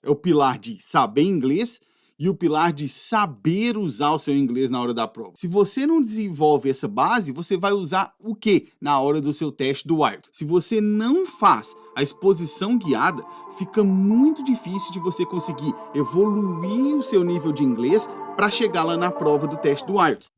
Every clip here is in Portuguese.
É o pilar de saber inglês e o pilar de saber usar o seu inglês na hora da prova. Se você não desenvolve essa base, você vai usar o quê na hora do seu teste do IELTS? Se você não faz a exposição guiada, fica muito difícil de você conseguir evoluir o seu nível de inglês para chegar lá na prova do teste do IELTS.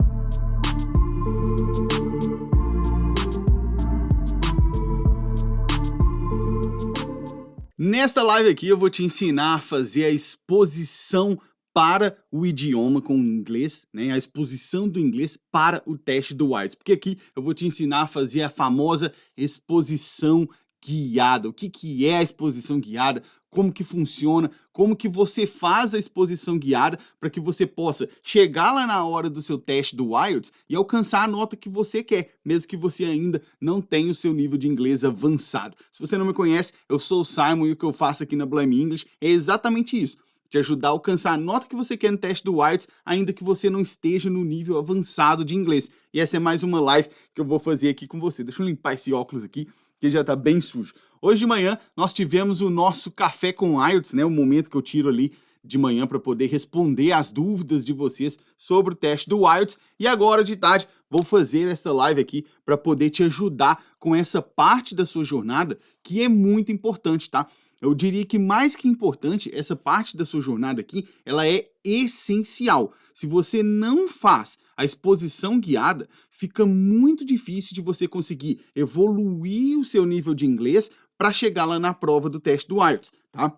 Nesta live aqui eu vou te ensinar a fazer a exposição para o idioma com o inglês, né? A exposição do inglês para o teste do IELTS. Porque aqui eu vou te ensinar a fazer a famosa exposição guiada. O que é a exposição guiada? Como que funciona? Como que você faz a exposição guiada para que você possa chegar lá na hora do seu teste do IELTS e alcançar a nota que você quer, mesmo que você ainda não tenha o seu nível de inglês avançado. Se você não me conhece, eu sou o Simon e o que eu faço aqui na Blame English é exatamente isso. Te ajudar a alcançar a nota que você quer no teste do IELTS, ainda que você não esteja no nível avançado de inglês. E essa é mais uma live que eu vou fazer aqui com você. Deixa eu limpar esse óculos aqui, que já está bem sujo. Hoje de manhã, nós tivemos o nosso café com IELTS, né? O momento que eu tiro ali de manhã para poder responder as dúvidas de vocês sobre o teste do IELTS. E agora de tarde, vou fazer essa live aqui para poder te ajudar com essa parte da sua jornada que é muito importante, tá? Eu diria que mais que importante, essa parte da sua jornada aqui, ela é essencial. Se você não faz a exposição guiada, fica muito difícil de você conseguir evoluir o seu nível de inglês para chegar lá na prova do teste do IELTS, tá?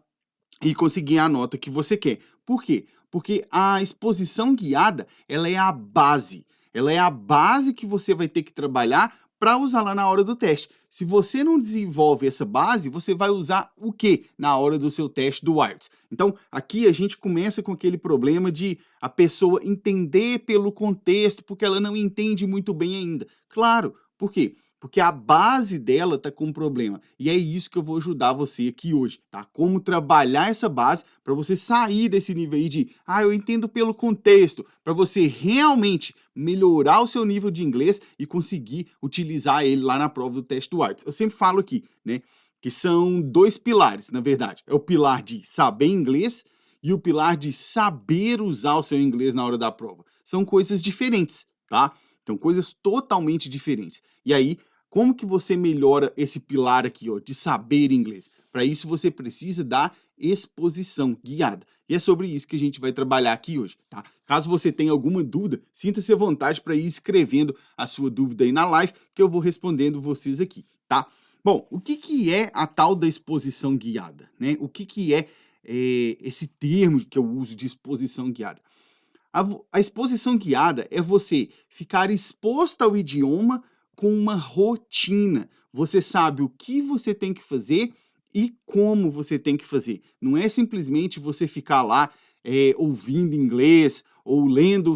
E conseguir a nota que você quer. Por quê? Porque a exposição guiada, ela é a base. Ela é a base que você vai ter que trabalhar para usar lá na hora do teste. Se você não desenvolve essa base, você vai usar o quê na hora do seu teste do IELTS? Então, aqui a gente começa com aquele problema de a pessoa entender pelo contexto, porque ela não entende muito bem ainda. Claro, por quê? Porque a base dela está com problema. E é isso que eu vou ajudar você aqui hoje, tá? Como trabalhar essa base para você sair desse nível aí de, eu entendo pelo contexto, para você realmente melhorar o seu nível de inglês e conseguir utilizar ele lá na prova do teste do IELTS. Eu sempre falo aqui, né, que são dois pilares, na verdade. É o pilar de saber inglês e o pilar de saber usar o seu inglês na hora da prova. São coisas diferentes, tá? Então, coisas totalmente diferentes. E aí, como que você melhora esse pilar aqui, ó, de saber inglês? Para isso, você precisa da exposição guiada. E é sobre isso que a gente vai trabalhar aqui hoje, tá? Caso você tenha alguma dúvida, sinta-se à vontade para ir escrevendo a sua dúvida aí na live, que eu vou respondendo vocês aqui, tá? Bom, o que é a tal da exposição guiada, né? O que é esse termo que eu uso de exposição guiada? A exposição guiada é você ficar exposto ao idioma com uma rotina. Você sabe o que você tem que fazer e como você tem que fazer. Não é simplesmente você ficar lá ouvindo inglês ou lendo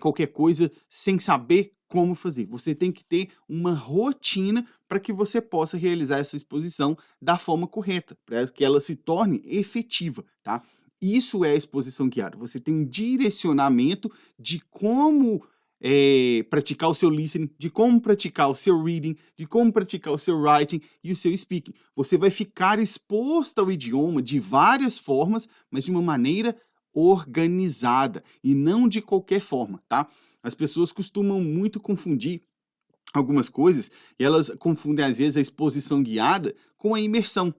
qualquer coisa sem saber como fazer. Você tem que ter uma rotina para que você possa realizar essa exposição da forma correta, para que ela se torne efetiva, tá? Isso é a exposição guiada. Você tem um direcionamento de como praticar o seu listening, de como praticar o seu reading, de como praticar o seu writing e o seu speaking. Você vai ficar exposto ao idioma de várias formas, mas de uma maneira organizada e não de qualquer forma, tá? As pessoas costumam muito confundir algumas coisas e elas confundem às vezes a exposição guiada com a imersão.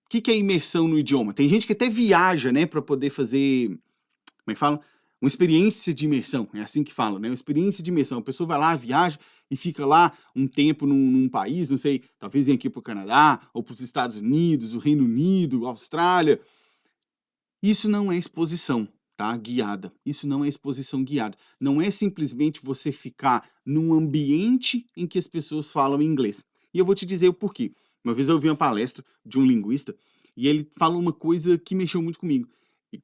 O que é imersão no idioma? Tem gente que até viaja, né, para poder fazer, como é que fala? Uma experiência de imersão, é assim que fala, né? Uma experiência de imersão. A pessoa vai lá, viaja e fica lá um tempo num país, não sei, talvez venha aqui para o Canadá, ou para os Estados Unidos, o Reino Unido, Austrália. Isso não é exposição, tá? Guiada. Isso não é exposição guiada. Não é simplesmente você ficar num ambiente em que as pessoas falam inglês. E eu vou te dizer o porquê. Uma vez eu ouvi uma palestra de um linguista e ele falou uma coisa que mexeu muito comigo.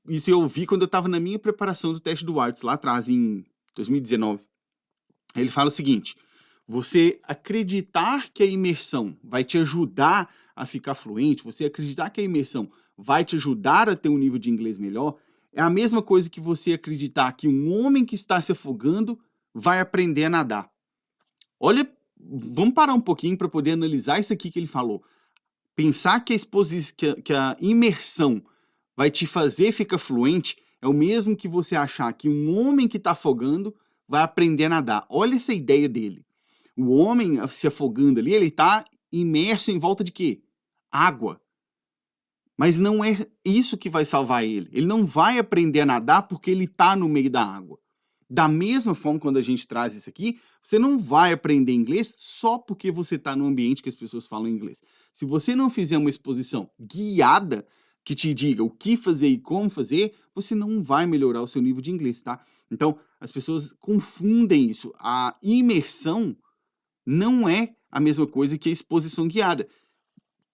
Isso eu ouvi quando eu estava na minha preparação do teste do IELTS, lá atrás, em 2019. Ele fala o seguinte: você acreditar que a imersão vai te ajudar a ficar fluente, você acreditar que a imersão vai te ajudar a ter um nível de inglês melhor, é a mesma coisa que você acreditar que um homem que está se afogando vai aprender a nadar. Olha, vamos parar um pouquinho para poder analisar isso aqui que ele falou. Pensar que a imersão vai te fazer ficar fluente é o mesmo que você achar que um homem que está afogando vai aprender a nadar. Olha essa ideia dele. O homem se afogando ali, ele está imerso em volta de quê? Água. Mas não é isso que vai salvar ele. Ele não vai aprender a nadar porque ele está no meio da água. Da mesma forma, quando a gente traz isso aqui, você não vai aprender inglês só porque você está no ambiente que as pessoas falam inglês. Se você não fizer uma exposição guiada que te diga o que fazer e como fazer, você não vai melhorar o seu nível de inglês, tá? Então, as pessoas confundem isso. A imersão não é a mesma coisa que a exposição guiada.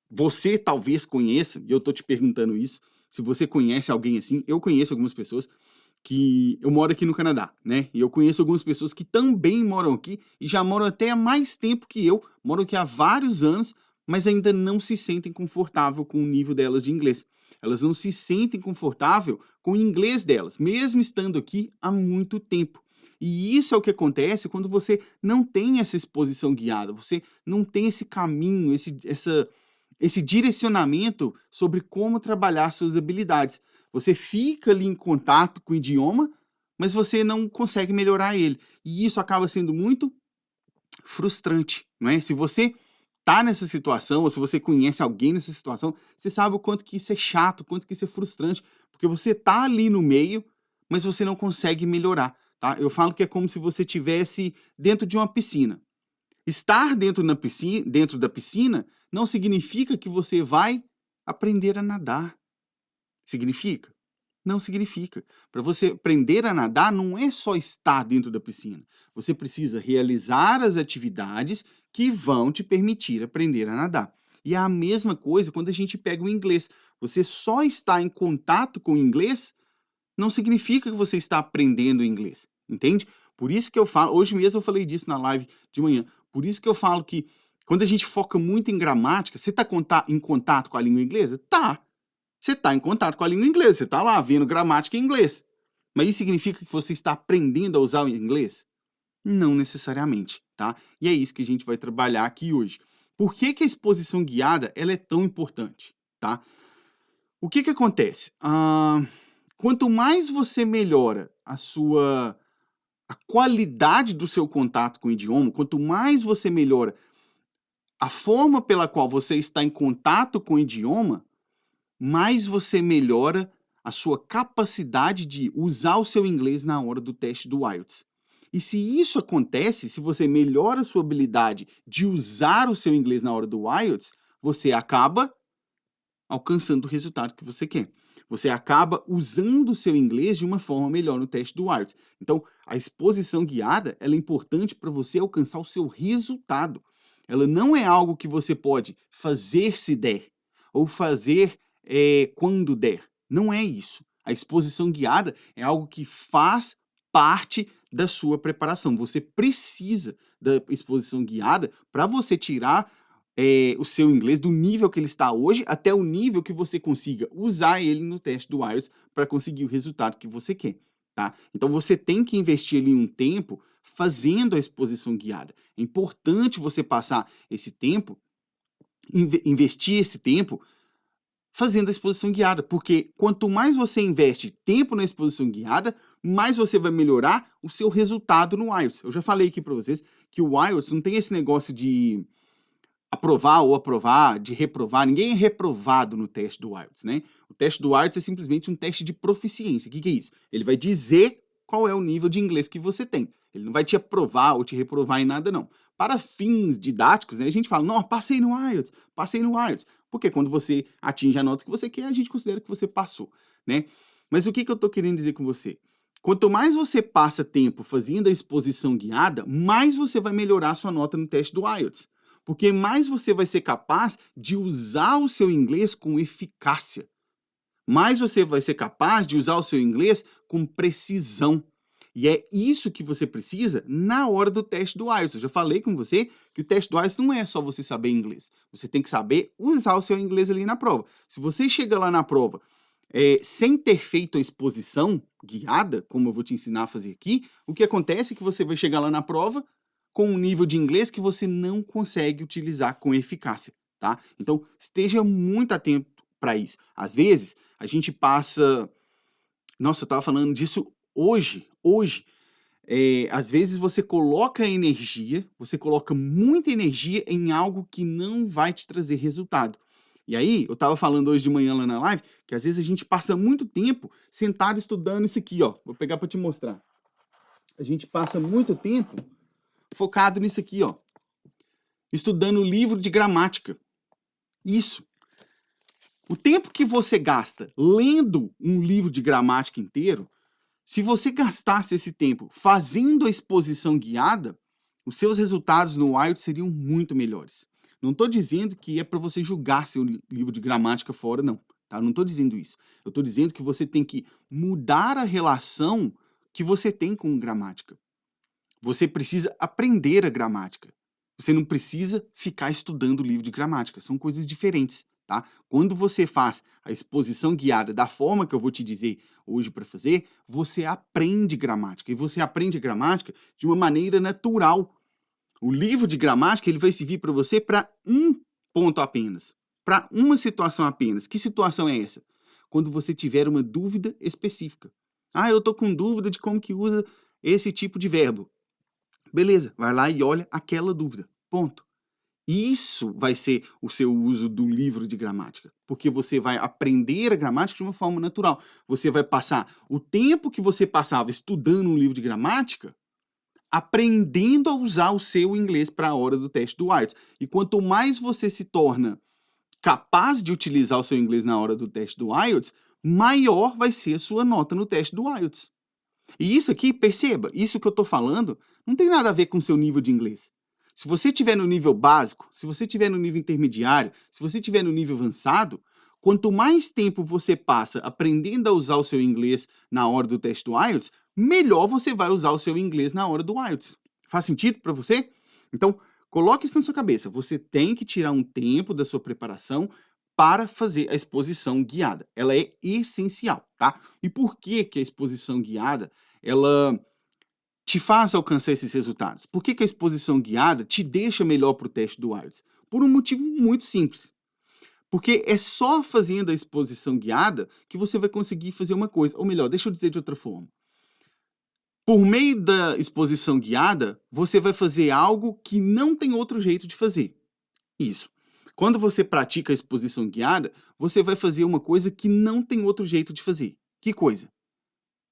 Você talvez conheça, e eu tô te perguntando isso, se você conhece alguém assim. Eu conheço algumas pessoas que eu moro aqui no Canadá, né? E eu conheço algumas pessoas que também moram aqui e já moram até há mais tempo que eu, moram aqui há vários anos, mas ainda não se sentem confortável com o nível delas de inglês. Elas não se sentem confortável com o inglês delas, mesmo estando aqui há muito tempo. E isso é o que acontece quando você não tem essa exposição guiada, você não tem esse caminho, esse direcionamento sobre como trabalhar suas habilidades. Você fica ali em contato com o idioma, mas você não consegue melhorar ele. E isso acaba sendo muito frustrante, não é? Se você tá nessa situação, ou se você conhece alguém nessa situação, você sabe o quanto que isso é chato, o quanto que isso é frustrante, porque você tá ali no meio, mas você não consegue melhorar, tá? Eu falo que é como se você tivesse dentro de uma piscina. Estar dentro da piscina não significa que você vai aprender a nadar. Significa? Não significa. Para você aprender a nadar, não é só estar dentro da piscina. Você precisa realizar as atividades que vão te permitir aprender a nadar. E é a mesma coisa quando a gente pega o inglês. Você só está em contato com o inglês não significa que você está aprendendo inglês, entende? Por isso que eu falo, hoje mesmo eu falei disso na live de manhã, por isso que eu falo que quando a gente foca muito em gramática, você está em contato com a língua inglesa? Tá. Você está em contato com a língua inglesa, você está lá vendo gramática em inglês. Mas isso significa que você está aprendendo a usar o inglês? Não necessariamente, tá? E é isso que a gente vai trabalhar aqui hoje. Por que que a exposição guiada ela é tão importante, tá? O que que acontece? Quanto mais você melhora a qualidade do seu contato com o idioma, quanto mais você melhora a forma pela qual você está em contato com o idioma, mais você melhora a sua capacidade de usar o seu inglês na hora do teste do IELTS. E se isso acontece, se você melhora a sua habilidade de usar o seu inglês na hora do IELTS, você acaba alcançando o resultado que você quer. Você acaba usando o seu inglês de uma forma melhor no teste do IELTS. Então, a exposição guiada ela é importante para você alcançar o seu resultado. Ela não é algo que você pode fazer se der, ou fazer quando der. Não é isso. A exposição guiada é algo que faz parte da sua preparação. Você precisa da exposição guiada para você tirar o seu inglês do nível que ele está hoje até o nível que você consiga usar ele no teste do IELTS para conseguir o resultado que você quer, tá? Então você tem que investir ali um tempo fazendo a exposição guiada. É importante você passar esse tempo, investir esse tempo fazendo a exposição guiada, porque quanto mais você investe tempo na exposição guiada, mais você vai melhorar o seu resultado no IELTS. Eu já falei aqui para vocês que o IELTS não tem esse negócio de aprovar ou aprovar, de reprovar. Ninguém é reprovado no teste do IELTS, né? O teste do IELTS é simplesmente um teste de proficiência. O que é isso? Ele vai dizer qual é o nível de inglês que você tem. Ele não vai te aprovar ou te reprovar em nada, não. Para fins didáticos, né, a gente fala, não, passei no IELTS, passei no IELTS. Porque quando você atinge a nota que você quer, a gente considera que você passou, né? Mas o que eu estou querendo dizer com você? Quanto mais você passa tempo fazendo a exposição guiada, mais você vai melhorar a sua nota no teste do IELTS. Porque mais você vai ser capaz de usar o seu inglês com eficácia. Mais você vai ser capaz de usar o seu inglês com precisão. E é isso que você precisa na hora do teste do IELTS. Eu já falei com você que o teste do IELTS não é só você saber inglês. Você tem que saber usar o seu inglês ali na prova. Se você chega lá na prova sem ter feito a exposição guiada, como eu vou te ensinar a fazer aqui, o que acontece é que você vai chegar lá na prova com um nível de inglês que você não consegue utilizar com eficácia, tá? Então, esteja muito atento para isso. Às vezes, a gente passa... Nossa, eu estava falando disso hoje. Às vezes você coloca energia, você coloca muita energia em algo que não vai te trazer resultado. E aí, eu estava falando hoje de manhã lá na live, que às vezes a gente passa muito tempo sentado estudando isso aqui, ó. Vou pegar para te mostrar. A gente passa muito tempo focado nisso aqui, ó. Estudando o livro de gramática. Isso. O tempo que você gasta lendo um livro de gramática inteiro, se você gastasse esse tempo fazendo a exposição guiada, os seus resultados no IELTS seriam muito melhores. Não estou dizendo que é para você julgar seu livro de gramática fora, não. Tá? Não estou dizendo isso. Eu estou dizendo que você tem que mudar a relação que você tem com gramática. Você precisa aprender a gramática. Você não precisa ficar estudando o livro de gramática. São coisas diferentes. Tá? Quando você faz a exposição guiada da forma que eu vou te dizer hoje para fazer, você aprende gramática. E você aprende gramática de uma maneira natural. O livro de gramática ele vai servir para você para um ponto apenas. Para uma situação apenas. Que situação é essa? Quando você tiver uma dúvida específica. Eu estou com dúvida de como que usa esse tipo de verbo. Beleza, vai lá e olha aquela dúvida. Ponto. Isso vai ser o seu uso do livro de gramática, porque você vai aprender a gramática de uma forma natural. Você vai passar o tempo que você passava estudando um livro de gramática, aprendendo a usar o seu inglês para a hora do teste do IELTS. E quanto mais você se torna capaz de utilizar o seu inglês na hora do teste do IELTS, maior vai ser a sua nota no teste do IELTS. E isso aqui, perceba, isso que eu estou falando não tem nada a ver com o seu nível de inglês. Se você estiver no nível básico, se você estiver no nível intermediário, se você estiver no nível avançado, quanto mais tempo você passa aprendendo a usar o seu inglês na hora do teste do IELTS, melhor você vai usar o seu inglês na hora do IELTS. Faz sentido para você? Então, coloque isso na sua cabeça. Você tem que tirar um tempo da sua preparação para fazer a exposição guiada. Ela é essencial, tá? E por que que a exposição guiada, ela te faz alcançar esses resultados? Por que que a exposição guiada te deixa melhor para o teste do IELTS? Por um motivo muito simples. Porque é só fazendo a exposição guiada que você vai conseguir fazer uma coisa. Ou melhor, deixa eu dizer de outra forma. Por meio da exposição guiada, você vai fazer algo que não tem outro jeito de fazer. Isso. Quando você pratica a exposição guiada, você vai fazer uma coisa que não tem outro jeito de fazer. Que coisa?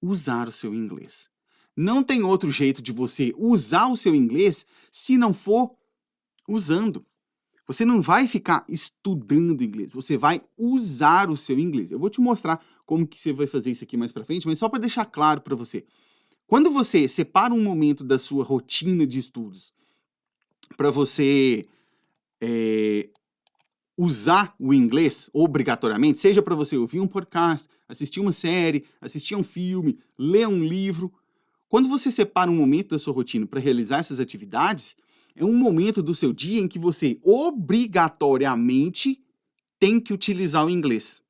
Usar o seu inglês. Não tem outro jeito de você usar o seu inglês se não for usando. Você não vai ficar estudando inglês, você vai usar o seu inglês. Eu vou te mostrar como que você vai fazer isso aqui mais para frente, mas só para deixar claro para você. Quando você separa um momento da sua rotina de estudos para você usar o inglês obrigatoriamente, seja para você ouvir um podcast, assistir uma série, assistir um filme, ler um livro, quando você separa um momento da sua rotina para realizar essas atividades, é um momento do seu dia em que você obrigatoriamente tem que utilizar o inglês.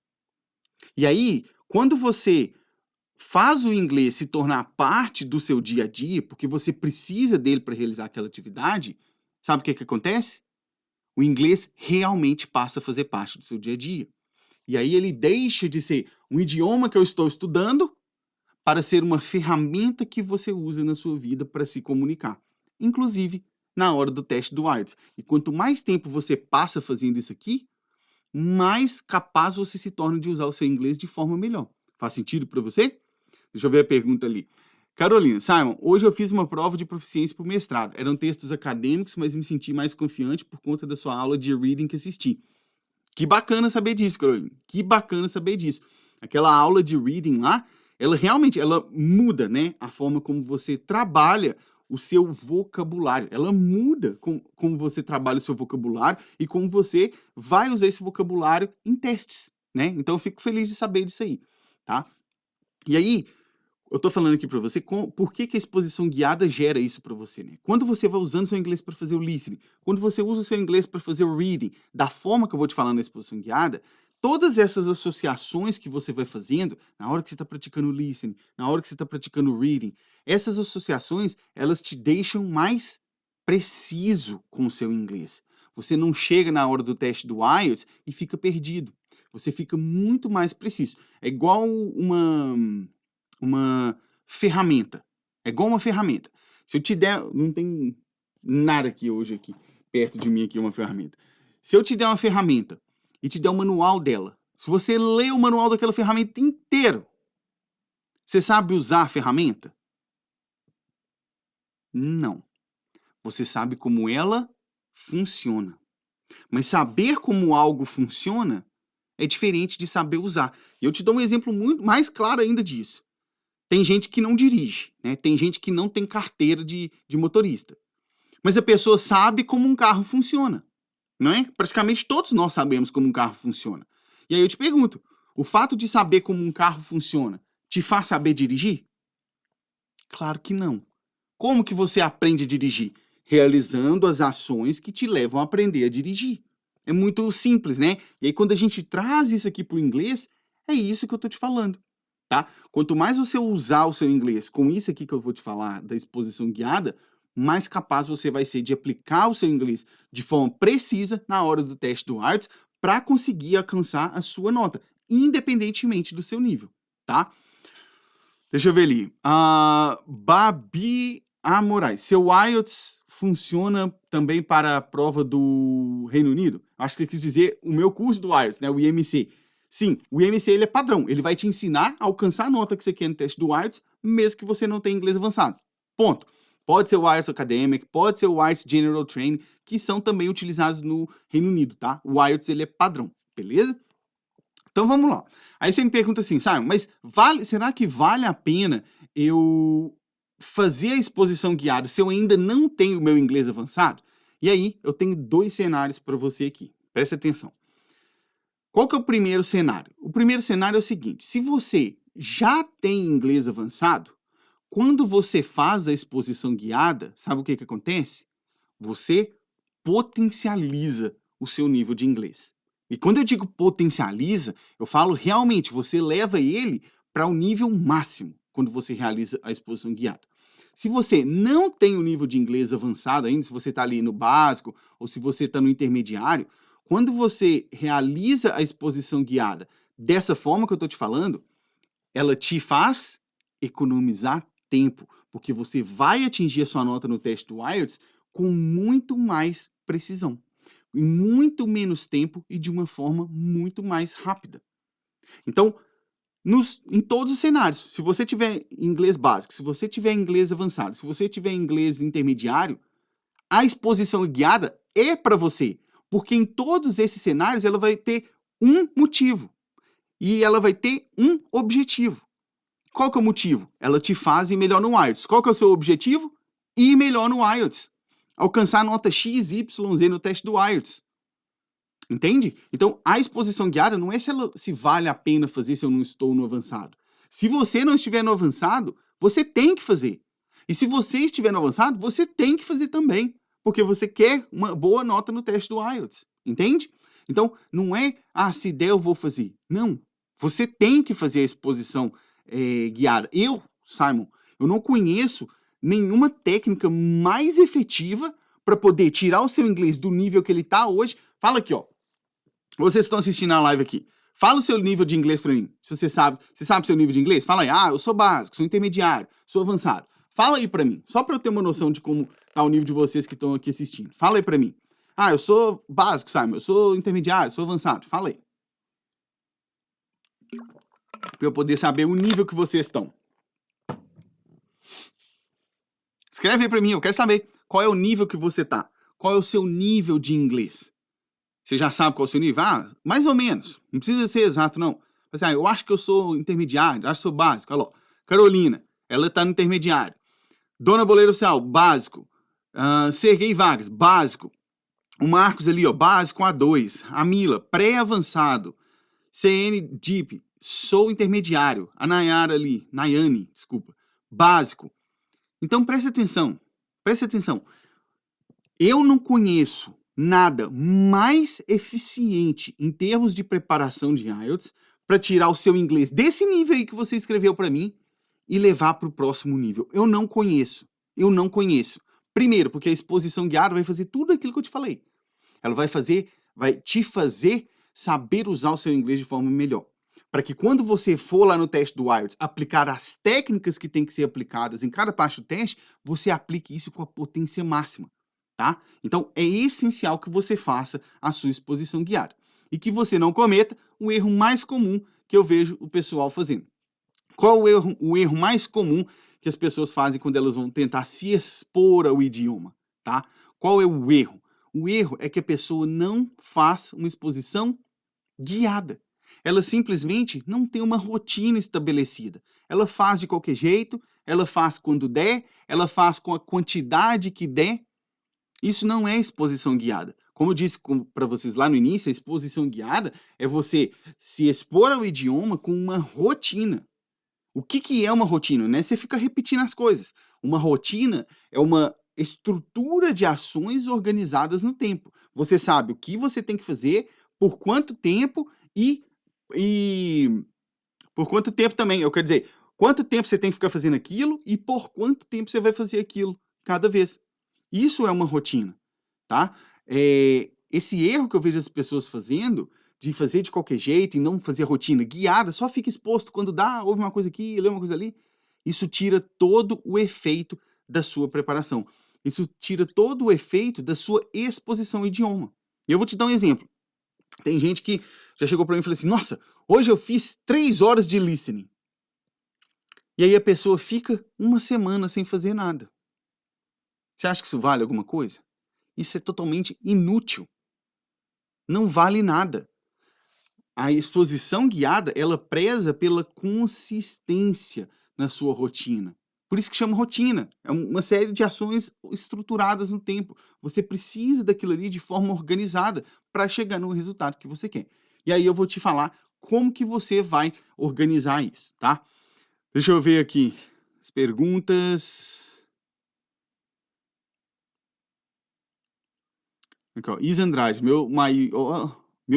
E aí, quando você faz o inglês se tornar parte do seu dia a dia, porque você precisa dele para realizar aquela atividade, sabe o que acontece? O inglês realmente passa a fazer parte do seu dia a dia. E aí ele deixa de ser um idioma que eu estou estudando para ser uma ferramenta que você usa na sua vida para se comunicar, inclusive na hora do teste do IELTS. E quanto mais tempo você passa fazendo isso aqui, mais capaz você se torna de usar o seu inglês de forma melhor. Faz sentido para você? Deixa eu ver a pergunta ali. Carolina, Simon, hoje eu fiz uma prova de proficiência para o mestrado. Eram textos acadêmicos, mas me senti mais confiante por conta da sua aula de reading que assisti. Que bacana saber disso, Carolina. Que bacana saber disso. Aquela aula de reading lá, ela realmente muda, né, a forma como você trabalha o seu vocabulário. Ela muda como você trabalha o seu vocabulário e como você vai usar esse vocabulário em testes, né? Então eu fico feliz de saber disso aí, tá? E aí, eu tô falando aqui para você por que que a exposição guiada gera isso para você, né? Quando você vai usando seu inglês para fazer o listening, quando você usa o seu inglês para fazer o reading, da forma que eu vou te falar na exposição guiada, todas essas associações que você vai fazendo, na hora que você está praticando o listening, na hora que você está praticando o reading, essas associações, elas te deixam mais preciso com o seu inglês. Você não chega na hora do teste do IELTS e fica perdido. Você fica muito mais preciso. É igual uma ferramenta. É igual uma ferramenta. Se eu te der... Não tem nada aqui hoje, aqui, perto de mim, aqui, uma ferramenta. Se eu te der uma ferramenta e te der o manual dela, se você ler o manual daquela ferramenta inteiro, você sabe usar a ferramenta? Não. Você sabe como ela funciona. Mas saber como algo funciona é diferente de saber usar. E eu te dou um exemplo muito mais claro ainda disso. Tem gente que não dirige, né? Tem gente que não tem carteira de motorista. Mas a pessoa sabe como um carro funciona, não é? Praticamente todos nós sabemos como um carro funciona. E aí eu te pergunto, o fato de saber como um carro funciona te faz saber dirigir? Claro que não. Como que você aprende a dirigir? Realizando as ações que te levam a aprender a dirigir. É muito simples, né? E aí quando a gente traz isso aqui para o inglês, é isso que eu estou te falando, tá? Quanto mais você usar o seu inglês com isso aqui que eu vou te falar da exposição guiada, mais capaz você vai ser de aplicar o seu inglês de forma precisa na hora do teste do IELTS para conseguir alcançar a sua nota, independentemente do seu nível, tá? Deixa eu ver ali. Babi Moraes. Seu IELTS funciona também para a prova do Reino Unido? Acho que você quis dizer o meu curso do IELTS, né? O IMC. Sim, o IMC ele é padrão. Ele vai te ensinar a alcançar a nota que você quer no teste do IELTS, mesmo que você não tenha inglês avançado. Ponto. Pode ser o IELTS Academic, pode ser o IELTS General Training, que são também utilizados no Reino Unido, tá? O IELTS ele é padrão, beleza? Então vamos lá. Aí você me pergunta assim, Simon, mas será que vale a pena eu fazer a exposição guiada se eu ainda não tenho o meu inglês avançado? E aí eu tenho dois cenários para você aqui. Presta atenção. Qual que é o primeiro cenário? O primeiro cenário é o seguinte, se você já tem inglês avançado, quando você faz a exposição guiada, sabe o que acontece? Você potencializa o seu nível de inglês. E quando eu digo potencializa, eu falo realmente, você leva ele para o nível máximo quando você realiza a exposição guiada. Se você não tem o nível de inglês avançado ainda, se você está ali no básico ou se você está no intermediário, quando você realiza a exposição guiada dessa forma que eu estou te falando, ela te faz economizar tempo, porque você vai atingir a sua nota no teste do IELTS com muito mais precisão, em muito menos tempo e de uma forma muito mais rápida. Então, em todos os cenários, se você tiver inglês básico, se você tiver inglês avançado, se você tiver inglês intermediário, a exposição guiada é para você, porque em todos esses cenários ela vai ter um motivo e ela vai ter um objetivo. Qual que é o motivo? Ela te faz ir melhor no IELTS. Qual que é o seu objetivo? Ir melhor no IELTS. Alcançar a nota X, Y, Z no teste do IELTS. Entende? Então, a exposição guiada não é se vale a pena fazer se eu não estou no avançado. Se você não estiver no avançado, você tem que fazer. E se você estiver no avançado, você tem que fazer também. Porque você quer uma boa nota no teste do IELTS. Entende? Então, não é, se der eu vou fazer. Não. Você tem que fazer a exposição guiada. Simon, eu não conheço nenhuma técnica mais efetiva para poder tirar o seu inglês do nível que ele está hoje. Fala aqui, ó. Vocês estão assistindo a live aqui. Fala o seu nível de inglês para mim. Se você sabe o seu nível de inglês? Fala aí. Eu sou básico, sou intermediário, sou avançado. Fala aí para mim, só para eu ter uma noção de como tá o nível de vocês que estão aqui assistindo. Fala aí para mim. Eu sou básico, Simon, eu sou intermediário, sou avançado. Fala aí. Para eu poder saber o nível que vocês estão. Escreve aí para mim, eu quero saber qual é o nível que você tá. Qual é o seu nível de inglês? Você já sabe qual é o seu nível? Mais ou menos. Não precisa ser exato, não. Mas, eu acho que eu sou intermediário, acho que sou básico. Olha lá. Carolina, ela está no intermediário. Dona Boleiro Oficial, básico. Serguei Vargas, básico. O Marcos ali, ó, básico A2. A Mila, pré-avançado. CN Deep, sou intermediário. A Nayara ali, Nayane, desculpa, básico. Então, preste atenção. Eu não conheço nada mais eficiente em termos de preparação de IELTS para tirar o seu inglês desse nível aí que você escreveu para mim e levar para o próximo nível. Eu não conheço. Primeiro, porque a exposição guiada vai fazer tudo aquilo que eu te falei. Ela vai te fazer saber usar o seu inglês de forma melhor. Para que quando você for lá no teste do IELTS aplicar as técnicas que tem que ser aplicadas em cada parte do teste, você aplique isso com a potência máxima, tá? Então, é essencial que você faça a sua exposição guiada. E que você não cometa o erro mais comum que eu vejo o pessoal fazendo. Qual o erro mais comum que as pessoas fazem quando elas vão tentar se expor ao idioma, tá? Qual é o erro? O erro é que a pessoa não faz uma exposição guiada. Ela simplesmente não tem uma rotina estabelecida. Ela faz de qualquer jeito, ela faz quando der, ela faz com a quantidade que der. Isso não é exposição guiada. Como eu disse para vocês lá no início, a exposição guiada é você se expor ao idioma com uma rotina. O que é uma rotina? Né? Você fica repetindo as coisas. Uma rotina é uma estrutura de ações organizadas no tempo. Você sabe o que você tem que fazer, por quanto tempo e por quanto tempo também. Eu quero dizer, quanto tempo você tem que ficar fazendo aquilo e por quanto tempo você vai fazer aquilo cada vez. Isso é uma rotina, tá? Esse erro que eu vejo as pessoas fazendo, de fazer de qualquer jeito e não fazer rotina guiada, só fica exposto quando dá, ouve uma coisa aqui, lê uma coisa ali. Isso tira todo o efeito da sua preparação. Isso tira todo o efeito da sua exposição ao idioma. E eu vou te dar um exemplo. Tem gente que já chegou para mim e falou assim, nossa, hoje eu fiz 3 horas de listening. E aí a pessoa fica uma semana sem fazer nada. Você acha que isso vale alguma coisa? Isso é totalmente inútil. Não vale nada. A exposição guiada, ela preza pela consistência na sua rotina. Por isso que chama rotina. É uma série de ações estruturadas no tempo. Você precisa daquilo ali de forma organizada para chegar no resultado que você quer. E aí eu vou te falar como que você vai organizar isso, tá? Deixa eu ver aqui as perguntas. Aqui, ó. Isa Andrade, meu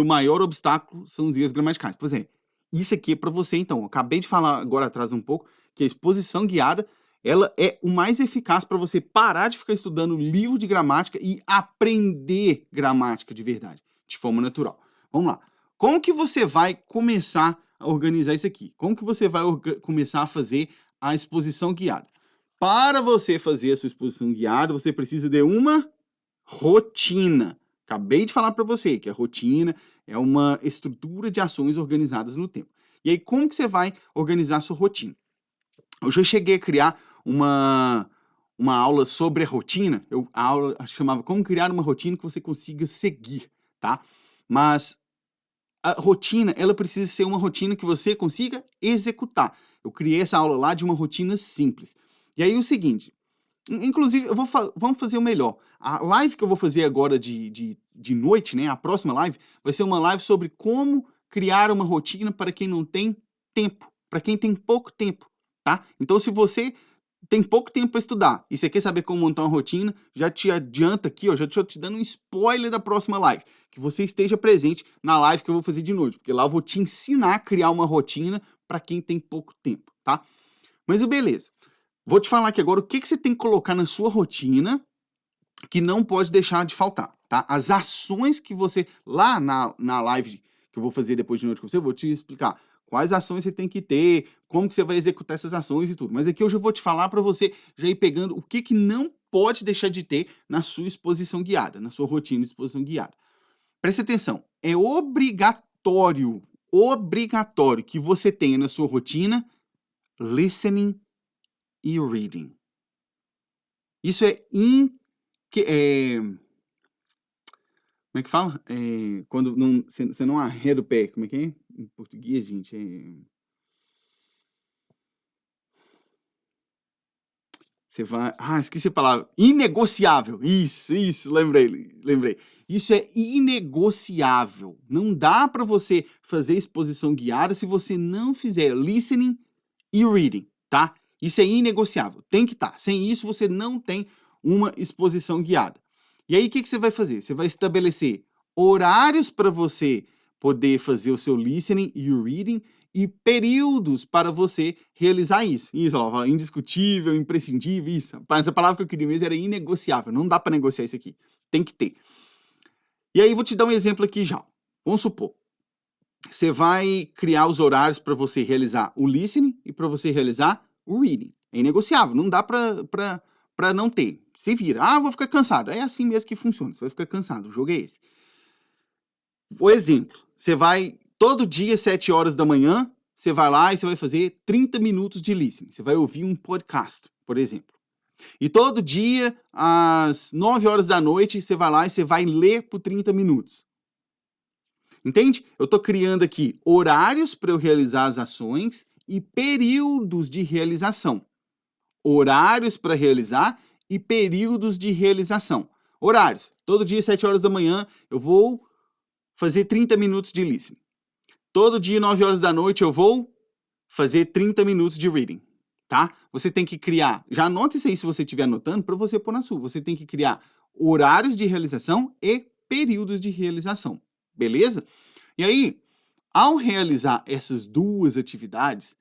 maior obstáculo são os erros gramaticais. Pois é, isso aqui é para você, então. Eu acabei de falar agora atrás um pouco que a exposição guiada, ela é o mais eficaz para você parar de ficar estudando livro de gramática e aprender gramática de verdade, de forma natural. Vamos lá. Como que você vai começar a organizar isso aqui? Como que você vai começar a fazer a exposição guiada? Para você fazer a sua exposição guiada, você precisa de uma rotina. Acabei de falar para você que a rotina é uma estrutura de ações organizadas no tempo. E aí, como que você vai organizar a sua rotina? Eu já cheguei a criar uma aula sobre a rotina. A aula chamava Como Criar uma Rotina que você consiga seguir, tá? Mas a rotina, ela precisa ser uma rotina que você consiga executar. Eu criei essa aula lá de uma rotina simples. E aí, o seguinte, inclusive, vamos fazer o melhor. A live que eu vou fazer agora de noite, né? A próxima live vai ser uma live sobre como criar uma rotina para quem não tem tempo, para quem tem pouco tempo, tá? Então, se você tem pouco tempo para estudar e você quer saber como montar uma rotina, já te adianta aqui, ó, já estou te dando um spoiler da próxima live, que você esteja presente na live que eu vou fazer de noite, porque lá eu vou te ensinar a criar uma rotina para quem tem pouco tempo, tá? Mas beleza. Vou te falar aqui agora o que você tem que colocar na sua rotina que não pode deixar de faltar, tá? As ações que você, lá na live que eu vou fazer depois de noite com você, eu vou te explicar quais ações você tem que ter, como que você vai executar essas ações e tudo. Mas aqui eu já vou te falar para você já ir pegando o que não pode deixar de ter na sua exposição guiada, na sua rotina de exposição guiada. Preste atenção, é obrigatório que você tenha na sua rotina listening e reading. Isso como é que fala? Quando você não arreda o pé. Como é que é? Em português, gente, você vai... esqueci a palavra. Inegociável. Isso, lembrei. Isso é inegociável. Não dá para você fazer exposição guiada se você não fizer listening e reading, tá? Isso é inegociável. Tem que estar. Sem isso, você não tem uma exposição guiada. E aí, o que você vai fazer? Você vai estabelecer horários para você poder fazer o seu listening e o reading e períodos para você realizar isso. Isso, ó, indiscutível, imprescindível, isso. Essa palavra que eu queria mesmo era inegociável. Não dá para negociar isso aqui. Tem que ter. E aí, vou te dar um exemplo aqui já. Vamos supor, você vai criar os horários para você realizar o listening e para você realizar o reading. É inegociável, não dá para não ter. Se vira, vou ficar cansado. É assim mesmo que funciona, você vai ficar cansado, o jogo é esse. O exemplo, você vai todo dia, 7 horas da manhã, você vai lá e você vai fazer 30 minutos de listening. Você vai ouvir um podcast, por exemplo. E todo dia, às 9 horas da noite, você vai lá e você vai ler por 30 minutos. Entende? Eu estou criando aqui horários para eu realizar as ações e períodos de realização. Horários para realizar e períodos de realização. Horários. Todo dia, 7 horas da manhã, eu vou fazer 30 minutos de listening. Todo dia, 9 horas da noite, eu vou fazer 30 minutos de reading. Tá? Você tem que criar, já anota isso aí se você estiver anotando, para você pôr na sua. Você tem que criar horários de realização e períodos de realização. Beleza? E aí, ao realizar essas duas atividades,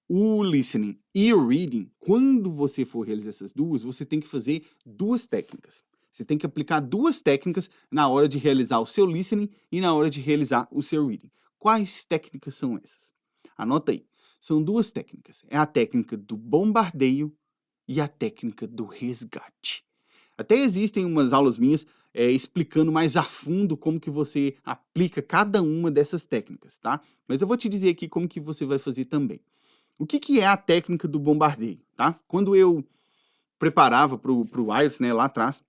o listening e o reading, quando você for realizar essas duas, você tem que fazer duas técnicas. Você tem que aplicar duas técnicas na hora de realizar o seu listening e na hora de realizar o seu reading. Quais técnicas são essas? Anota aí. São duas técnicas. É a técnica do bombardeio e a técnica do resgate. Até existem umas aulas minhas explicando mais a fundo como que você aplica cada uma dessas técnicas, tá? Mas eu vou te dizer aqui como que você vai fazer também. O que é a técnica do bombardeio, tá? Quando eu preparava para o IELTS, né, lá atrás,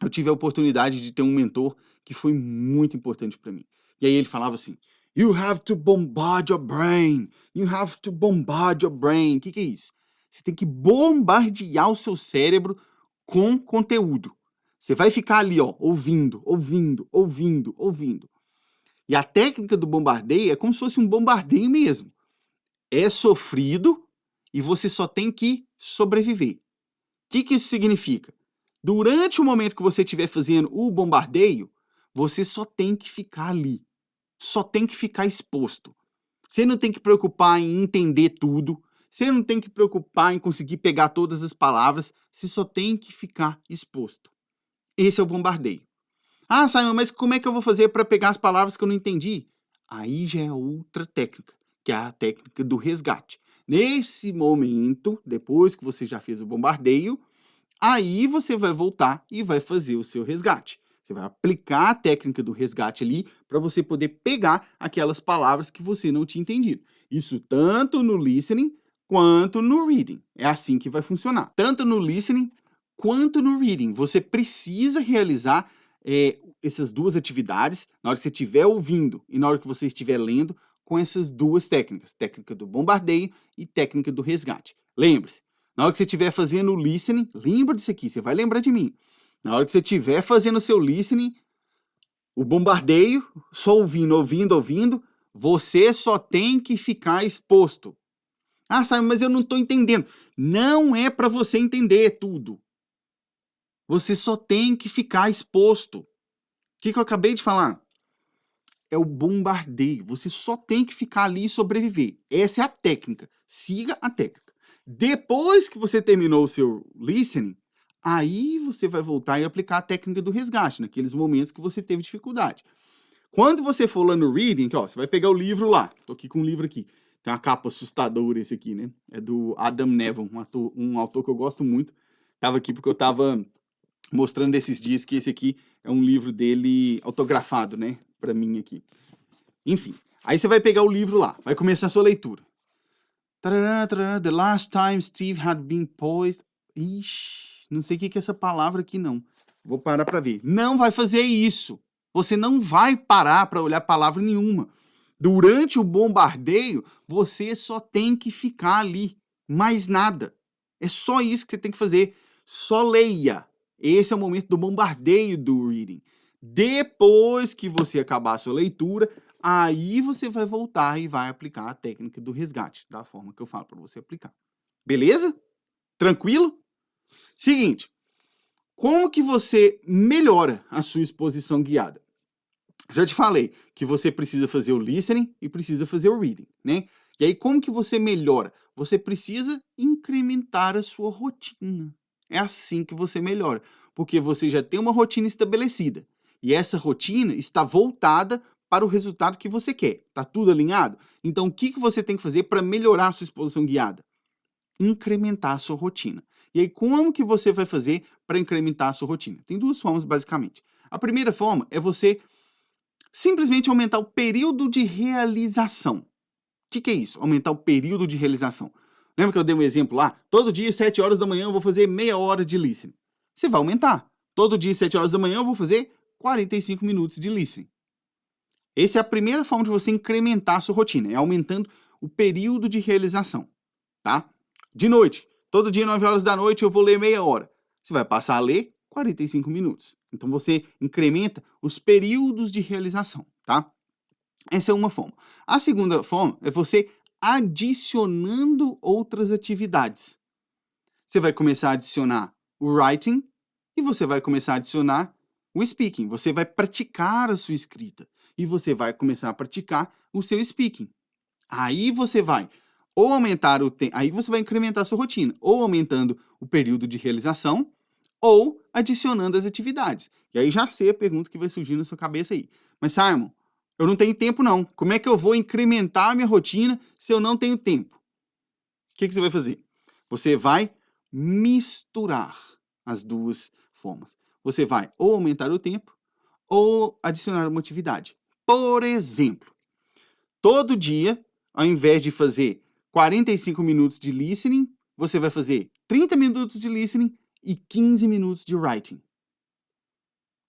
eu tive a oportunidade de ter um mentor que foi muito importante para mim. E aí ele falava assim, you have to bombard your brain. You have to bombard your brain. O que é isso? Você tem que bombardear o seu cérebro com conteúdo. Você vai ficar ali, ó, ouvindo, ouvindo, ouvindo, ouvindo. E a técnica do bombardeio é como se fosse um bombardeio mesmo. É sofrido e você só tem que sobreviver. O que isso significa? Durante o momento que você estiver fazendo o bombardeio, você só tem que ficar ali. Só tem que ficar exposto. Você não tem que preocupar em entender tudo. Você não tem que preocupar em conseguir pegar todas as palavras. Você só tem que ficar exposto. Esse é o bombardeio. Simon, mas como é que eu vou fazer para pegar as palavras que eu não entendi? Aí já é outra técnica, que é a técnica do resgate. Nesse momento, depois que você já fez o bombardeio, aí você vai voltar e vai fazer o seu resgate. Você vai aplicar a técnica do resgate ali para você poder pegar aquelas palavras que você não tinha entendido. Isso tanto no listening quanto no reading. É assim que vai funcionar. Tanto no listening quanto no reading. Você precisa realizar essas duas atividades na hora que você estiver ouvindo e na hora que você estiver lendo com essas duas técnicas. Técnica do bombardeio e técnica do resgate. Lembre-se, na hora que você estiver fazendo o listening, lembra disso aqui, você vai lembrar de mim. Na hora que você estiver fazendo o seu listening, o bombardeio, só ouvindo, ouvindo, ouvindo, você só tem que ficar exposto. Simon, mas eu não estou entendendo. Não é para você entender tudo. Você só tem que ficar exposto. O que eu acabei de falar? É o bombardeio. Você só tem que ficar ali e sobreviver. Essa é a técnica. Siga a técnica. Depois que você terminou o seu listening, aí você vai voltar e aplicar a técnica do resgate, naqueles momentos que você teve dificuldade. Quando você for lá no reading, ó, você vai pegar o livro lá. Tô aqui com um livro aqui. Tem uma capa assustadora esse aqui, né? É do Adam Neville, um autor que eu gosto muito. Tava aqui porque eu tava mostrando esses dias que esse aqui é um livro dele autografado, né? Pra mim aqui. Enfim, aí você vai pegar o livro lá, vai começar a sua leitura. The last time Steve had been poised. Ixi, não sei o que é essa palavra aqui não. Vou parar pra ver. Não vai fazer isso. Você não vai parar para olhar palavra nenhuma. Durante o bombardeio, você só tem que ficar ali. Mais nada. É só isso que você tem que fazer. Só leia. Esse é o momento do bombardeio do reading. Depois que você acabar a sua leitura, aí você vai voltar e vai aplicar a técnica do resgate, da forma que eu falo para você aplicar. Beleza? Tranquilo? Seguinte, como que você melhora a sua exposição guiada? Já te falei que você precisa fazer o listening e precisa fazer o reading, né? E aí, como que você melhora? Você precisa incrementar a sua rotina. É assim que você melhora, porque você já tem uma rotina estabelecida. E essa rotina está voltada para o resultado que você quer. Tá tudo alinhado? Então, o que você tem que fazer para melhorar a sua exposição guiada? Incrementar a sua rotina. E aí, como que você vai fazer para incrementar a sua rotina? Tem duas formas, basicamente. A primeira forma é você simplesmente aumentar o período de realização. O que é isso? Aumentar o período de realização. Lembra que eu dei um exemplo lá? Todo dia, 7 horas da manhã, eu vou fazer meia hora de listening. Você vai aumentar. Todo dia, 7 horas da manhã, eu vou fazer 45 minutos de listening. Essa é a primeira forma de você incrementar a sua rotina, é aumentando o período de realização, tá? De noite, todo dia, 9 horas da noite, eu vou ler meia hora. Você vai passar a ler 45 minutos. Então, você incrementa os períodos de realização, tá? Essa é uma forma. A segunda forma é você adicionando outras atividades. Você vai começar a adicionar o writing e você vai começar a adicionar o speaking. Você vai praticar a sua escrita e você vai começar a praticar o seu speaking. Aí você vai ou aumentar o tempo, aí você vai incrementar a sua rotina, ou aumentando o período de realização, ou adicionando as atividades. E aí já sei a pergunta que vai surgir na sua cabeça aí. Mas Simon, eu não tenho tempo não. Como é que eu vou incrementar a minha rotina se eu não tenho tempo? O que você vai fazer? Você vai misturar as duas formas. Você vai ou aumentar o tempo ou adicionar uma atividade. Por exemplo, todo dia, ao invés de fazer 45 minutos de listening, você vai fazer 30 minutos de listening e 15 minutos de writing.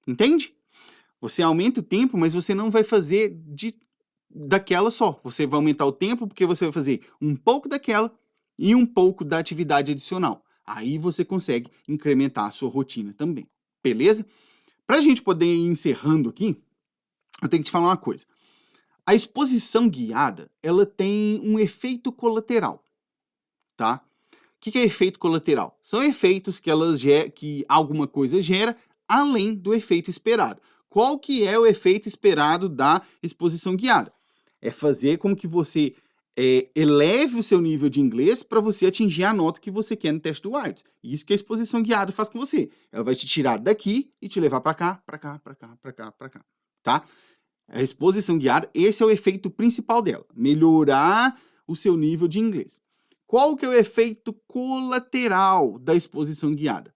Entende? Você aumenta o tempo, mas você não vai fazer daquela só. Você vai aumentar o tempo porque você vai fazer um pouco daquela e um pouco da atividade adicional. Aí você consegue incrementar a sua rotina também. Beleza? Para a gente poder ir encerrando aqui, eu tenho que te falar uma coisa. A exposição guiada, ela tem um efeito colateral, tá? O que é efeito colateral? São efeitos que alguma coisa gera além do efeito esperado. Qual que é o efeito esperado da exposição guiada? É fazer com que você eleve o seu nível de inglês para você atingir a nota que você quer no teste do IELTS. Isso que a exposição guiada faz com você. Ela vai te tirar daqui e te levar para cá, para cá, para cá, para cá, para cá, tá? A exposição guiada, esse é o efeito principal dela, melhorar o seu nível de inglês. Qual que é o efeito colateral da exposição guiada?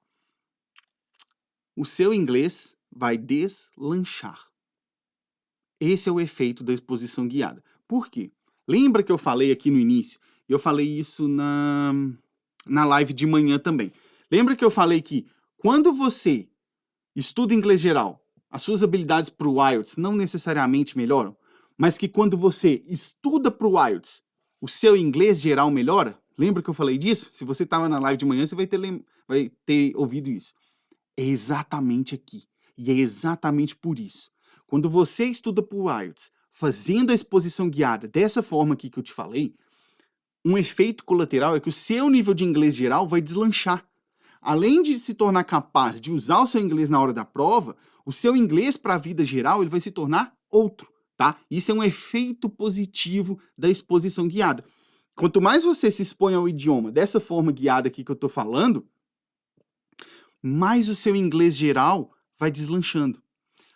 O seu inglês vai deslanchar. Esse é o efeito da exposição guiada. Por quê? Lembra que eu falei aqui no início? Eu falei isso na live de manhã também. Lembra que eu falei que quando você estuda inglês geral, as suas habilidades para o IELTS não necessariamente melhoram, mas que quando você estuda para o IELTS, o seu inglês geral melhora? Lembra que eu falei disso? Se você estava na live de manhã, você vai ter ouvido isso. É exatamente aqui. E é exatamente por isso. Quando você estuda para o IELTS, fazendo a exposição guiada dessa forma aqui que eu te falei, um efeito colateral é que o seu nível de inglês geral vai deslanchar. Além de se tornar capaz de usar o seu inglês na hora da prova, o seu inglês para a vida geral ele vai se tornar outro, tá? Isso é um efeito positivo da exposição guiada. Quanto mais você se expõe ao idioma dessa forma guiada aqui que eu estou falando, mais o seu inglês geral vai deslanchando.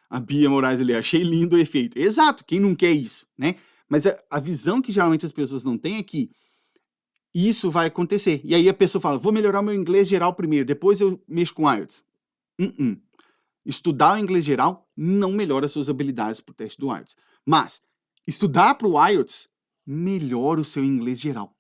A Bia Moraes ali, achei lindo o efeito. Exato, quem não quer isso, né? Mas a visão que geralmente as pessoas não têm é que isso vai acontecer. E aí a pessoa fala, vou melhorar o meu inglês geral primeiro, depois eu mexo com IELTS. Estudar o inglês geral não melhora suas habilidades para o teste do IELTS. Mas estudar para o IELTS melhora o seu inglês geral,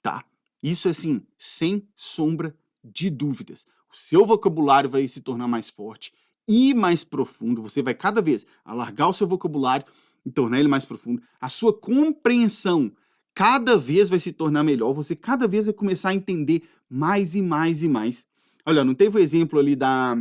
tá? Isso assim, sem sombra de dúvidas. O seu vocabulário vai se tornar mais forte e mais profundo. Você vai cada vez alargar o seu vocabulário e tornar ele mais profundo. A sua compreensão cada vez vai se tornar melhor. Você cada vez vai começar a entender mais e mais e mais. Olha, não teve o exemplo ali da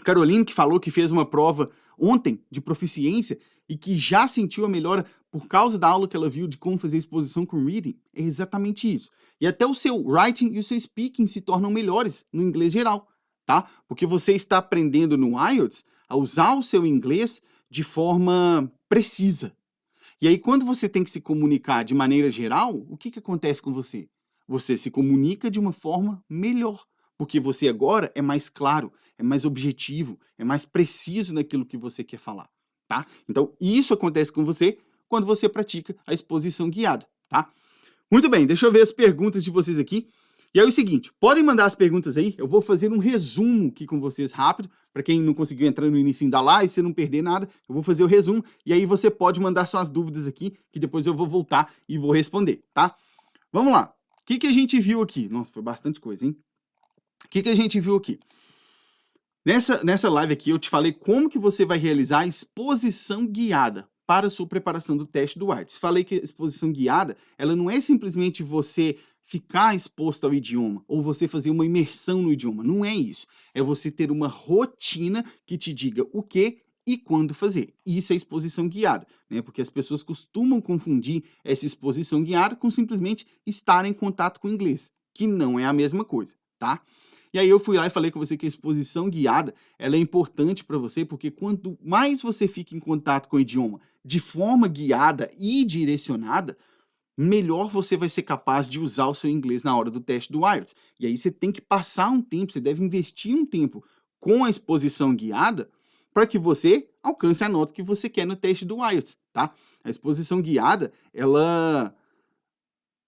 Caroline, que falou que fez uma prova ontem de proficiência e que já sentiu a melhora por causa da aula que ela viu de como fazer exposição com reading? É exatamente isso. E até o seu writing e o seu speaking se tornam melhores no inglês geral, tá? Porque você está aprendendo no IELTS a usar o seu inglês de forma precisa. E aí, quando você tem que se comunicar de maneira geral, o que acontece com você? Você se comunica de uma forma melhor, porque você agora é mais claro, é mais objetivo, é mais preciso naquilo que você quer falar. tá? Então, isso acontece com você quando você pratica a exposição guiada, tá? Muito bem, deixa eu ver as perguntas de vocês aqui. E é o seguinte, podem mandar as perguntas aí, eu vou fazer um resumo aqui com vocês rápido, para quem não conseguiu entrar no início da live, você não perder nada, eu vou fazer o resumo, e aí você pode mandar suas dúvidas aqui, que depois eu vou voltar e vou responder, tá? Vamos lá, o que a gente viu aqui? Nossa, foi bastante coisa, hein? O que a gente viu aqui? Nessa live aqui, eu te falei como que você vai realizar a exposição guiada para a sua preparação do teste do IELTS. Falei que a exposição guiada, ela não é simplesmente você ficar exposto ao idioma, ou você fazer uma imersão no idioma. Não é isso. É você ter uma rotina que te diga o que e quando fazer. Isso é exposição guiada, né? Porque as pessoas costumam confundir essa exposição guiada com simplesmente estar em contato com o inglês, que não é a mesma coisa, tá? E aí eu fui lá e falei com você que a exposição guiada, ela é importante para você, porque quanto mais você fica em contato com o idioma de forma guiada e direcionada, melhor você vai ser capaz de usar o seu inglês na hora do teste do IELTS. E aí você tem que passar um tempo, você deve investir um tempo com a exposição guiada para que você alcance a nota que você quer no teste do IELTS, tá? A exposição guiada, ela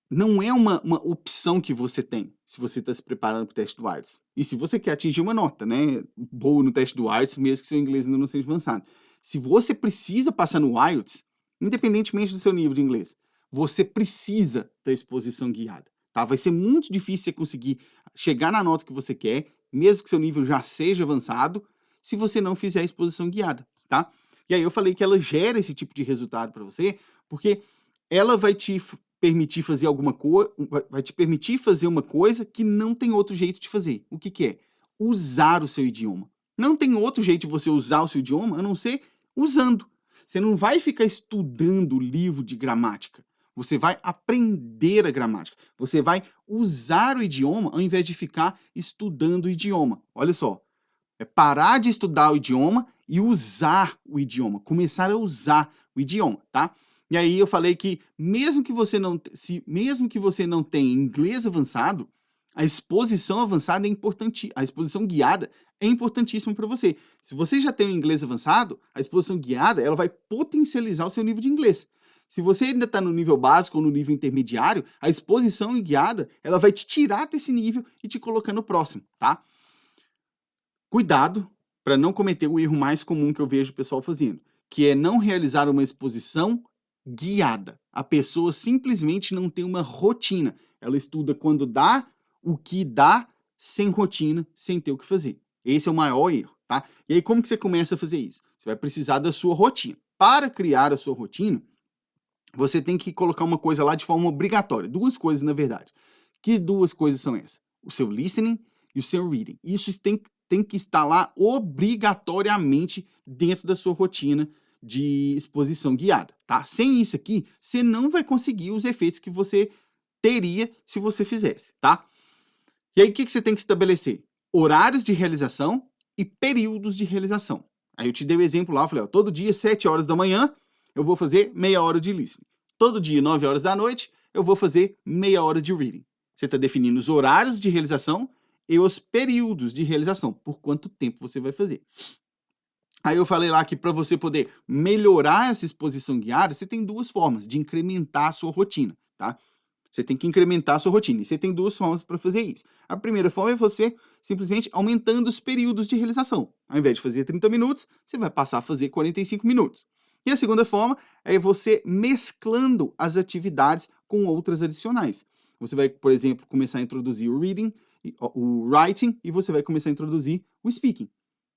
não é uma opção que você tem se você está se preparando para o teste do IELTS. E se você quer atingir uma nota, né, boa no teste do IELTS, mesmo que seu inglês ainda não seja avançado. Se você precisa passar no IELTS, independentemente do seu nível de inglês, você precisa da exposição guiada, tá? Vai ser muito difícil você conseguir chegar na nota que você quer, mesmo que seu nível já seja avançado, se você não fizer a exposição guiada, tá? E aí eu falei que ela gera esse tipo de resultado para você, porque ela vai te permitir fazer alguma coisa, vai te permitir fazer uma coisa que não tem outro jeito de fazer. O que é? Usar o seu idioma. Não tem outro jeito de você usar o seu idioma a não ser usando. Você não vai ficar estudando livro de gramática. Você vai aprender a gramática. Você vai usar o idioma ao invés de ficar estudando o idioma. Olha só. É parar de estudar o idioma e usar o idioma. Começar a usar o idioma, tá? E aí eu falei que mesmo que você não tenha inglês avançado, a exposição avançada é importante, a exposição guiada é importantíssima para você. Se você já tem o inglês avançado, a exposição guiada ela vai potencializar o seu nível de inglês. Se você ainda está no nível básico ou no nível intermediário, a exposição guiada ela vai te tirar desse nível e te colocar no próximo, tá? Cuidado para não cometer o erro mais comum que eu vejo o pessoal fazendo, que é não realizar uma exposição guiada. A pessoa simplesmente não tem uma rotina. Ela estuda quando dá, o que dá, sem rotina, sem ter o que fazer. Esse é o maior erro, tá? E aí como que você começa a fazer isso? Você vai precisar da sua rotina. Para criar a sua rotina, você tem que colocar uma coisa lá de forma obrigatória. Duas coisas, na verdade. Que duas coisas são essas? O seu listening e o seu reading. Isso tem que estar lá obrigatoriamente dentro da sua rotina de exposição guiada, tá? Sem isso aqui, você não vai conseguir os efeitos que você teria se você fizesse, tá? E aí, o que você tem que estabelecer? Horários de realização e períodos de realização. Aí eu te dei o exemplo lá, eu falei, ó, todo dia, 7 horas da manhã, eu vou fazer meia hora de listening. Todo dia, 9 horas da noite, eu vou fazer meia hora de reading. Você está definindo os horários de realização e os períodos de realização, por quanto tempo você vai fazer. Aí eu falei lá que para você poder melhorar essa exposição guiada, você tem duas formas de incrementar a sua rotina, tá? Você tem que incrementar a sua rotina. E você tem duas formas para fazer isso. A primeira forma é você simplesmente aumentando os períodos de realização. Ao invés de fazer 30 minutos, você vai passar a fazer 45 minutos. E a segunda forma é você mesclando as atividades com outras adicionais. Você vai, por exemplo, começar a introduzir o reading, o writing, e você vai começar a introduzir o speaking.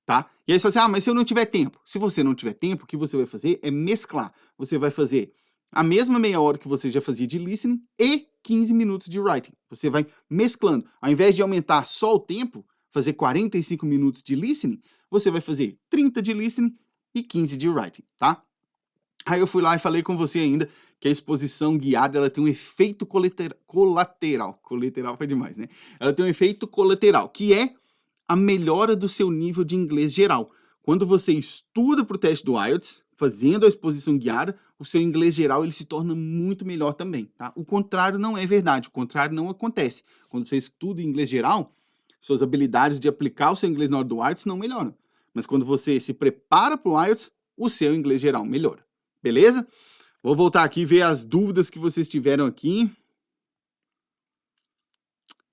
Tá? E aí você fala assim, mas se eu não tiver tempo? Se você não tiver tempo, o que você vai fazer é mesclar. Você vai fazer a mesma meia hora que você já fazia de listening e 15 minutos de writing. Você vai mesclando. Ao invés de aumentar só o tempo, fazer 45 minutos de listening, você vai fazer 30 de listening e 15 de writing, tá? Aí eu fui lá e falei com você ainda que a exposição guiada ela tem um efeito colateral. Colateral foi demais, né? Ela tem um efeito colateral, que é a melhora do seu nível de inglês geral. Quando você estuda para o teste do IELTS, fazendo a exposição guiada, o seu inglês geral ele se torna muito melhor também, tá? O contrário não é verdade, o contrário não acontece. Quando você estuda inglês geral, suas habilidades de aplicar o seu inglês na hora do IELTS não melhoram. Mas quando você se prepara para o IELTS, o seu inglês geral melhora. Beleza? Vou voltar aqui e ver as dúvidas que vocês tiveram aqui.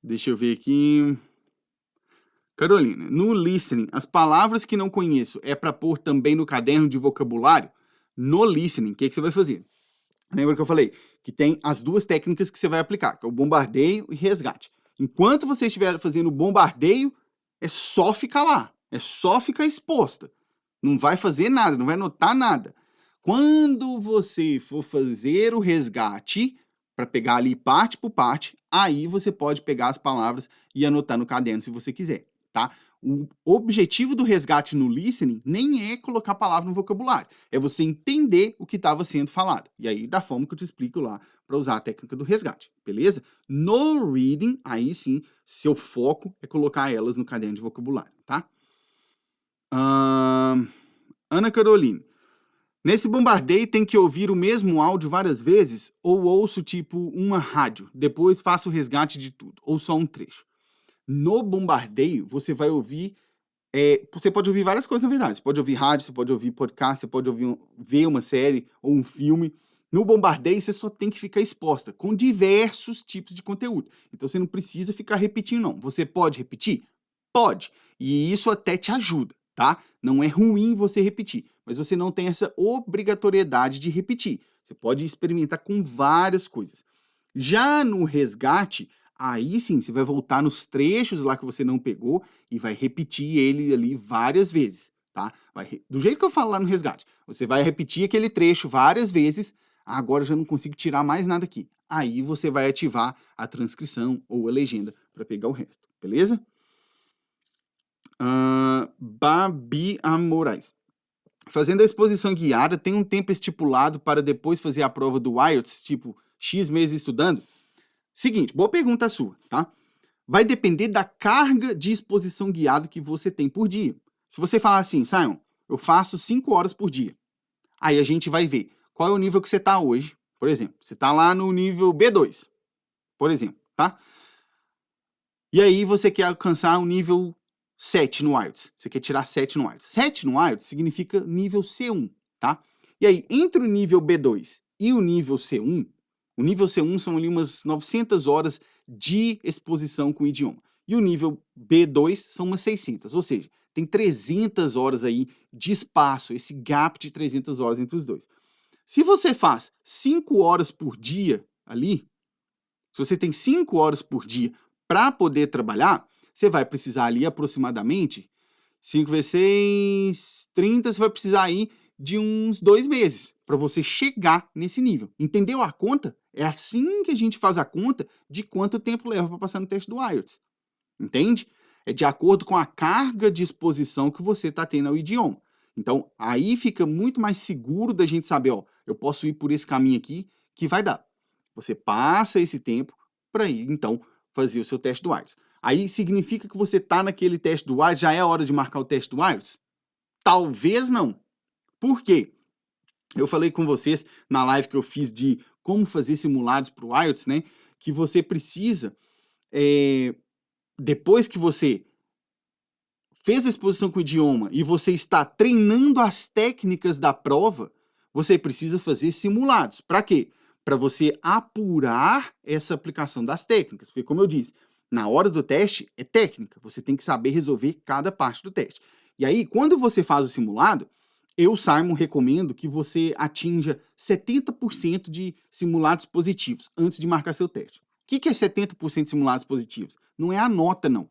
Deixa eu ver aqui. Carolina, no listening, as palavras que não conheço é para pôr também no caderno de vocabulário? No listening, o que você vai fazer? Lembra que eu falei que tem as duas técnicas que você vai aplicar, que é o bombardeio e resgate. Enquanto você estiver fazendo o bombardeio, é só ficar lá, é só ficar exposta. Não vai fazer nada, não vai anotar nada. Quando você for fazer o resgate, para pegar ali parte por parte, aí você pode pegar as palavras e anotar no caderno se você quiser, tá? O objetivo do resgate no listening nem é colocar a palavra no vocabulário, é você entender o que estava sendo falado. E aí, da forma que eu te explico lá, para usar a técnica do resgate, beleza? No reading, aí sim, seu foco é colocar elas no caderno de vocabulário, tá? Ana Carolina. Nesse bombardeio tem que ouvir o mesmo áudio várias vezes ou ouço tipo uma rádio, depois faço o resgate de tudo, ou só um trecho? No bombardeio, você vai ouvir, você pode ouvir várias coisas na verdade, você pode ouvir rádio, você pode ouvir podcast, você pode ouvir, ver uma série ou um filme. No bombardeio, você só tem que ficar exposta com diversos tipos de conteúdo. Então, você não precisa ficar repetindo, não. Você pode repetir? Pode. E isso até te ajuda, tá? Não é ruim você repetir, mas você não tem essa obrigatoriedade de repetir. Você pode experimentar com várias coisas. Já no resgate, aí sim, você vai voltar nos trechos lá que você não pegou e vai repetir ele ali várias vezes, tá? Do jeito que eu falo lá no resgate, você vai repetir aquele trecho várias vezes. Agora eu já não consigo tirar mais nada aqui. Aí você vai ativar a transcrição ou a legenda para pegar o resto, beleza? Babi Moraes. Fazendo a exposição guiada, tem um tempo estipulado para depois fazer a prova do IELTS, tipo X meses estudando? Seguinte, boa pergunta sua, tá? Vai depender da carga de exposição guiada que você tem por dia. Se você falar assim, Simon, eu faço 5 horas por dia, aí a gente vai ver qual é o nível que você está hoje. Por exemplo, você está lá no nível B2, por exemplo, tá? E aí você quer alcançar um nível 7 no IELTS. Você quer tirar 7 no IELTS. 7 no IELTS significa nível C1, tá? E aí, entre o nível B2 e o nível C1, o nível C1 são ali umas 900 horas de exposição com o idioma. E o nível B2 são umas 600, ou seja, tem 300 horas aí de espaço, esse gap de 300 horas entre os dois. Se você faz 5 horas por dia ali, se você tem 5 horas por dia para poder trabalhar, você vai precisar ali aproximadamente 5 vezes 6, 30, você vai precisar aí de uns 2 meses para você chegar nesse nível. Entendeu a conta? É assim que a gente faz a conta de quanto tempo leva para passar no teste do IELTS. Entende? É de acordo com a carga de exposição que você está tendo ao idioma. Então, aí fica muito mais seguro da gente saber, ó, eu posso ir por esse caminho aqui que vai dar. Você passa esse tempo para ir, então, fazer o seu teste do IELTS. Aí significa que você está naquele teste do IELTS, já é a hora de marcar o teste do IELTS? Talvez não. Por quê? Eu falei com vocês na live que eu fiz de como fazer simulados para o IELTS, né? Que você precisa, depois que você fez a exposição com o idioma e você está treinando as técnicas da prova, você precisa fazer simulados. Para quê? Para você apurar essa aplicação das técnicas. Porque, como eu disse, na hora do teste é técnica. Você tem que saber resolver cada parte do teste. E aí, quando você faz o simulado, eu, Simon, recomendo que você atinja 70% de simulados positivos antes de marcar seu teste. O que é 70% de simulados positivos? Não é a nota, não.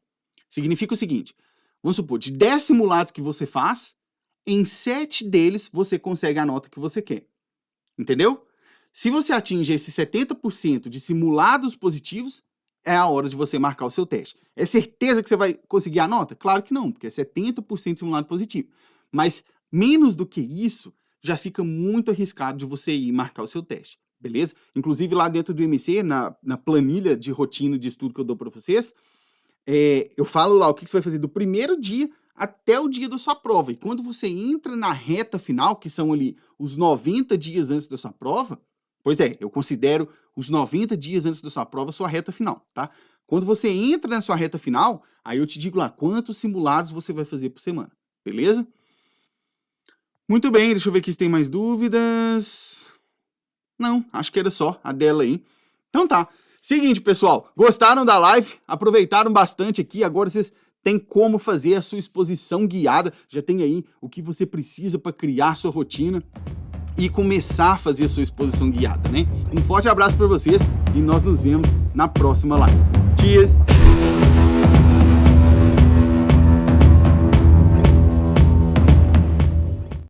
Significa o seguinte, vamos supor, de 10 simulados que você faz, em 7 deles você consegue a nota que você quer. Entendeu? Se você atinge esse 70% de simulados positivos, é a hora de você marcar o seu teste. É certeza que você vai conseguir a nota? Claro que não, porque é 70% de simulado positivo. Mas menos do que isso, já fica muito arriscado de você ir marcar o seu teste, beleza? Inclusive lá dentro do MC, na planilha de rotina de estudo que eu dou para vocês, eu falo lá o que você vai fazer do primeiro dia até o dia da sua prova. E quando você entra na reta final, que são ali os 90 dias antes da sua prova, pois é, eu considero os 90 dias antes da sua prova sua reta final, tá? Quando você entra na sua reta final, aí eu te digo lá quantos simulados você vai fazer por semana, beleza? Muito bem, deixa eu ver aqui se tem mais dúvidas. Não, acho que era só a dela aí. Então tá. Seguinte, pessoal, gostaram da live? Aproveitaram bastante aqui? Agora vocês têm como fazer a sua exposição guiada. Já tem aí o que você precisa para criar sua rotina e começar a fazer a sua exposição guiada, né? Um forte abraço para vocês e nós nos vemos na próxima live. Cheers!